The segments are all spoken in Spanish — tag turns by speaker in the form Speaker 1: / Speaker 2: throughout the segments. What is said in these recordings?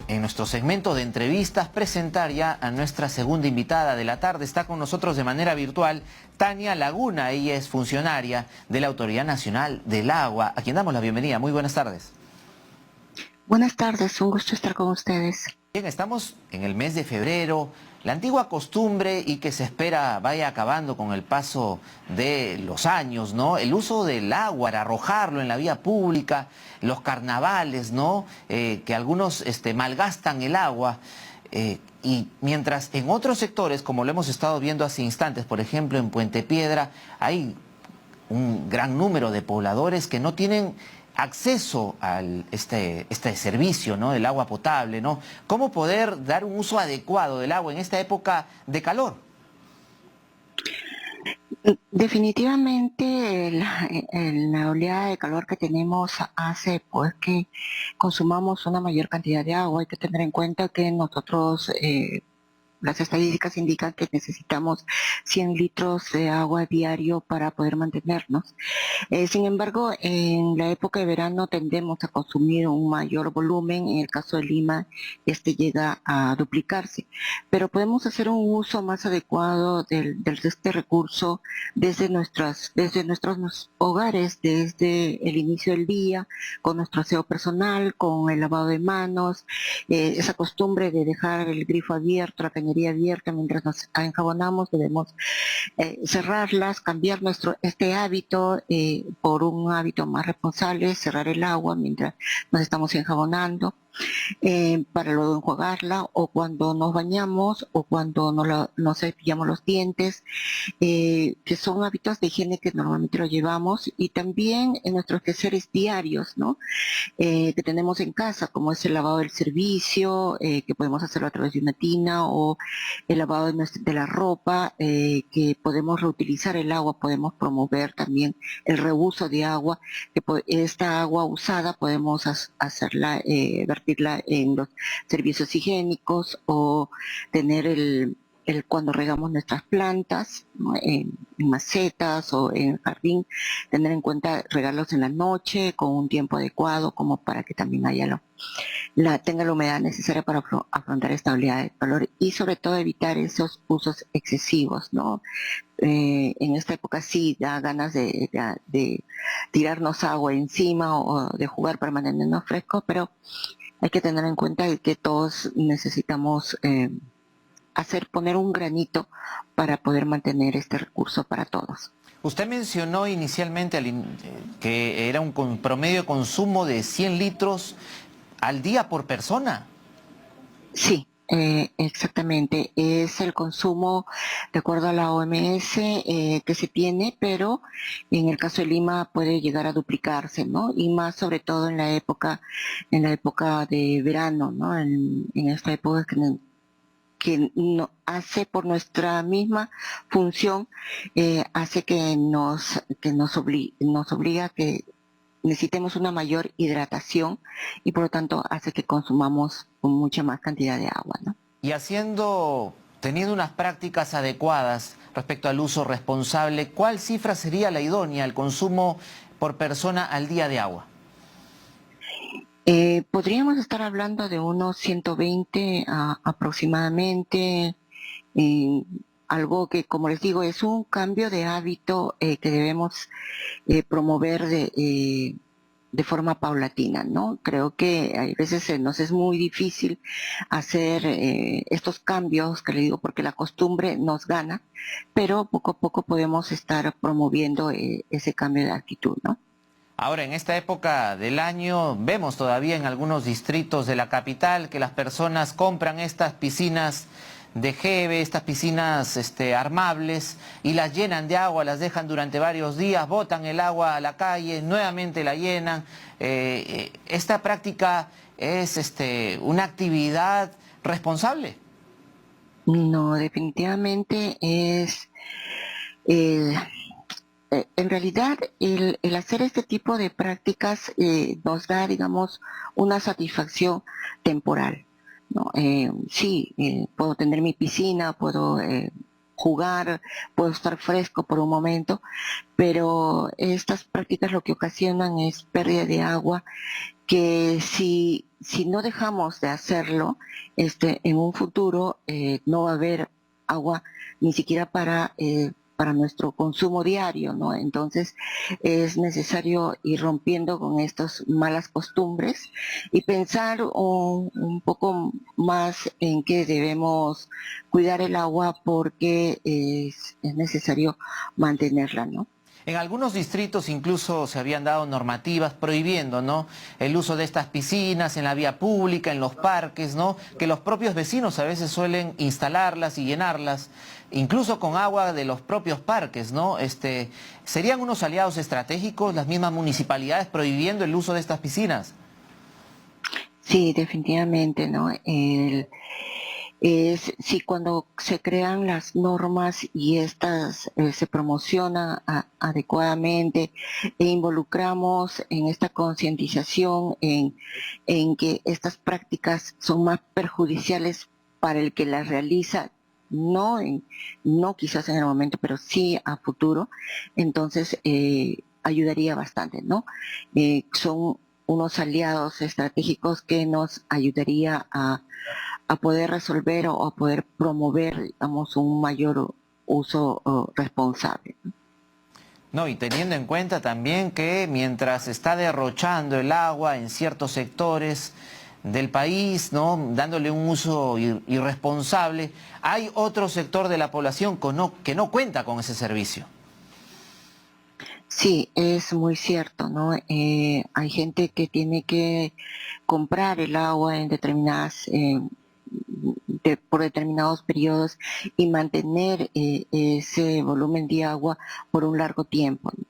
Speaker 1: en nuestro segmento de entrevistas presentar ya a nuestra segunda invitada de la tarde. Está con nosotros de manera virtual Tania Laguna. Ella es funcionaria de la Autoridad Nacional del Agua, a quien damos la bienvenida. Muy buenas tardes.
Speaker 2: Buenas tardes, un gusto estar con ustedes.
Speaker 1: Bien, estamos en el mes de febrero. La antigua costumbre y que se espera vaya acabando con el paso de los años, ¿no? El uso del agua, arrojarlo en la vía pública, los carnavales, ¿no? Que algunos malgastan el agua. Y mientras en otros sectores, como lo hemos estado viendo hace instantes, por ejemplo en Puente Piedra, hay un gran número de pobladores que no tienen acceso a este servicio, ¿no? Del agua potable, ¿no? ¿Cómo poder dar un uso adecuado del agua en esta época de calor?
Speaker 2: Definitivamente la oleada de calor que tenemos hace pues que consumamos una mayor cantidad de agua. Hay que tener en cuenta que nosotros las estadísticas indican que necesitamos 100 litros de agua diario para poder mantenernos. Sin embargo, en la época de verano tendemos a consumir un mayor volumen. En el caso de Lima, este llega a duplicarse. Pero podemos hacer un uso más adecuado de este recurso desde nuestros hogares, desde el inicio del día, con nuestro aseo personal, con el lavado de manos, esa costumbre de dejar el grifo abierto, la cañería abierta mientras nos enjabonamos. Debemos cerrarlas, cambiar este hábito por un hábito más responsable, cerrar el agua mientras nos estamos enjabonando, para luego enjuagarla, o cuando nos bañamos, o cuando nos cepillamos los dientes, que son hábitos de higiene que normalmente lo llevamos, y también en nuestros quehaceres diarios, ¿no? Que tenemos en casa, como es el lavado del servicio, que podemos hacerlo a través de una tina, o el lavado de la ropa, que podemos reutilizar el agua, podemos promover también el reuso de agua, que esta agua usada podemos vertirla en los servicios higiénicos, o tener cuando regamos nuestras plantas, ¿no? En macetas o en el jardín, tener en cuenta regarlos en la noche con un tiempo adecuado, como para que también tenga la humedad necesaria para afrontar esta oleada de calor, y sobre todo evitar esos usos excesivos, ¿no? En esta época sí da ganas de tirarnos agua encima, o de jugar para mantenernos frescos, pero hay que tener en cuenta que todos necesitamos poner un granito para poder mantener este recurso para todos.
Speaker 1: Usted mencionó inicialmente que era un promedio de consumo de 100 litros al día por persona.
Speaker 2: Sí, exactamente. Es el consumo de acuerdo a la OMS que se tiene, pero en el caso de Lima puede llegar a duplicarse, ¿no? Y más sobre todo en la época de verano, ¿no? En esta época que no, hace por nuestra misma función, hace nos obliga a que necesitemos una mayor hidratación, y por lo tanto hace que consumamos con mucha más cantidad de agua, ¿no?
Speaker 1: Y teniendo unas prácticas adecuadas respecto al uso responsable, ¿cuál cifra sería la idónea, el consumo por persona al día de agua?
Speaker 2: Podríamos estar hablando de unos 120 aproximadamente, eh, algo que, como les digo, es un cambio de hábito que debemos promover de forma paulatina, ¿no? Creo que a veces nos es muy difícil hacer estos cambios, que le digo, porque la costumbre nos gana, pero poco a poco podemos estar promoviendo ese cambio de actitud, ¿no?
Speaker 1: Ahora, en esta época del año, vemos todavía en algunos distritos de la capital que las personas compran estas piscinas de jeve, estas piscinas armables, y las llenan de agua, las dejan durante varios días, botan el agua a la calle, nuevamente la llenan. ¿Esta práctica es una actividad responsable?
Speaker 2: No, definitivamente es... eh, en realidad, el hacer este tipo de prácticas nos da, digamos, una satisfacción temporal, ¿no? Sí, puedo tener mi piscina, puedo jugar, puedo estar fresco por un momento, pero estas prácticas lo que ocasionan es pérdida de agua, que si no dejamos de hacerlo, en un futuro no va a haber agua ni siquiera para nuestro consumo diario, ¿no? Entonces es necesario ir rompiendo con estas malas costumbres y pensar un poco más en que debemos cuidar el agua porque es necesario mantenerla, ¿no?
Speaker 1: En algunos distritos incluso se habían dado normativas prohibiendo, ¿no?, el uso de estas piscinas en la vía pública, en los parques, ¿no?, que los propios vecinos a veces suelen instalarlas y llenarlas, incluso con agua de los propios parques, ¿no? ¿Serían unos aliados estratégicos las mismas municipalidades prohibiendo el uso de estas piscinas?
Speaker 2: Sí, definitivamente, ¿no? Sí, cuando se crean las normas y estas se promocionan adecuadamente e involucramos en esta concientización en que estas prácticas son más perjudiciales para el que las realiza, no, no quizás en el momento, pero sí a futuro, entonces ayudaría bastante, ¿no? Son unos aliados estratégicos que nos ayudaría a poder resolver o a poder promover, digamos, un mayor uso responsable.
Speaker 1: No, y teniendo en cuenta también que mientras se está derrochando el agua en ciertos sectores del país, ¿no?, dándole un uso irresponsable, hay otro sector de la población que no cuenta con ese servicio.
Speaker 2: Sí, es muy cierto, ¿no? Hay gente que tiene que comprar el agua en por determinados periodos y mantener ese volumen de agua por un largo tiempo, ¿no?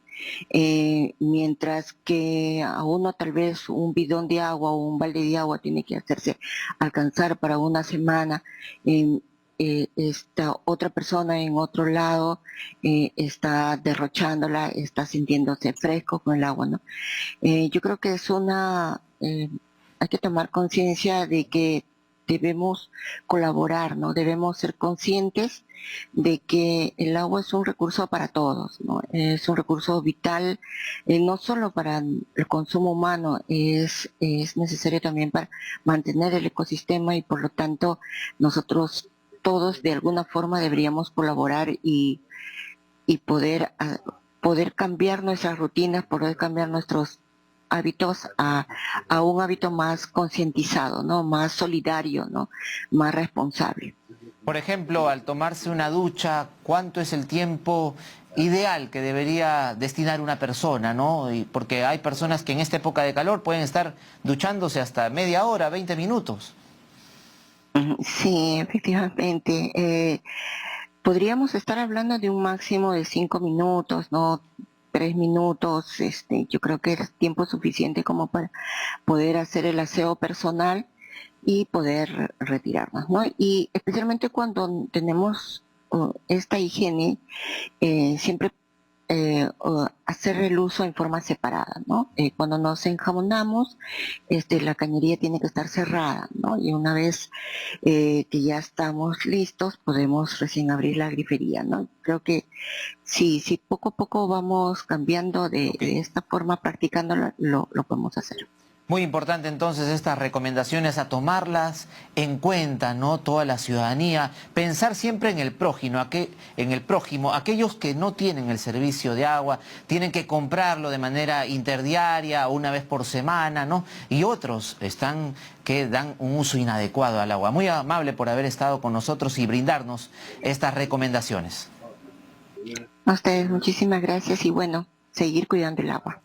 Speaker 2: Mientras que a uno tal vez un bidón de agua o un balde de agua tiene que hacerse alcanzar para una semana, esta otra persona en otro lado está derrochándola, está sintiéndose fresco con el agua, ¿no? Yo creo que hay que tomar conciencia de que debemos colaborar, ¿no? Debemos ser conscientes de que el agua es un recurso para todos, ¿no? Es un recurso vital, no solo para el consumo humano, es necesario también para mantener el ecosistema y por lo tanto nosotros todos de alguna forma deberíamos colaborar y poder cambiar nuestras rutinas, poder cambiar nuestros hábitos a un hábito más concientizado, ¿no? Más solidario, ¿no? Más responsable.
Speaker 1: Por ejemplo, al tomarse una ducha, ¿cuánto es el tiempo ideal que debería destinar una persona, ¿no? Porque hay personas que en esta época de calor pueden estar duchándose hasta media hora, 20 minutos.
Speaker 2: Sí, efectivamente. Podríamos estar hablando de un máximo de 5 minutos, ¿no? 3 minutos. Yo creo que es tiempo suficiente como para poder hacer el aseo personal y poder retirarnos, ¿no? Y especialmente cuando tenemos esta higiene, siempre hacer el uso en forma separada, ¿no? Cuando nos enjabonamos, la cañería tiene que estar cerrada, ¿no? Y una vez que ya estamos listos, podemos recién abrir la grifería, ¿no? Creo que si poco a poco vamos cambiando
Speaker 1: Ok.
Speaker 2: de esta forma, practicándola, lo podemos hacer.
Speaker 1: Muy importante entonces estas recomendaciones a tomarlas en cuenta, ¿no? Toda la ciudadanía, pensar siempre en el prójimo, aquellos que no tienen el servicio de agua, tienen que comprarlo de manera interdiaria, una vez por semana, ¿no? Y otros que dan un uso inadecuado al agua. Muy amable por haber estado con nosotros y brindarnos estas recomendaciones.
Speaker 2: A ustedes muchísimas gracias y bueno, seguir cuidando el agua.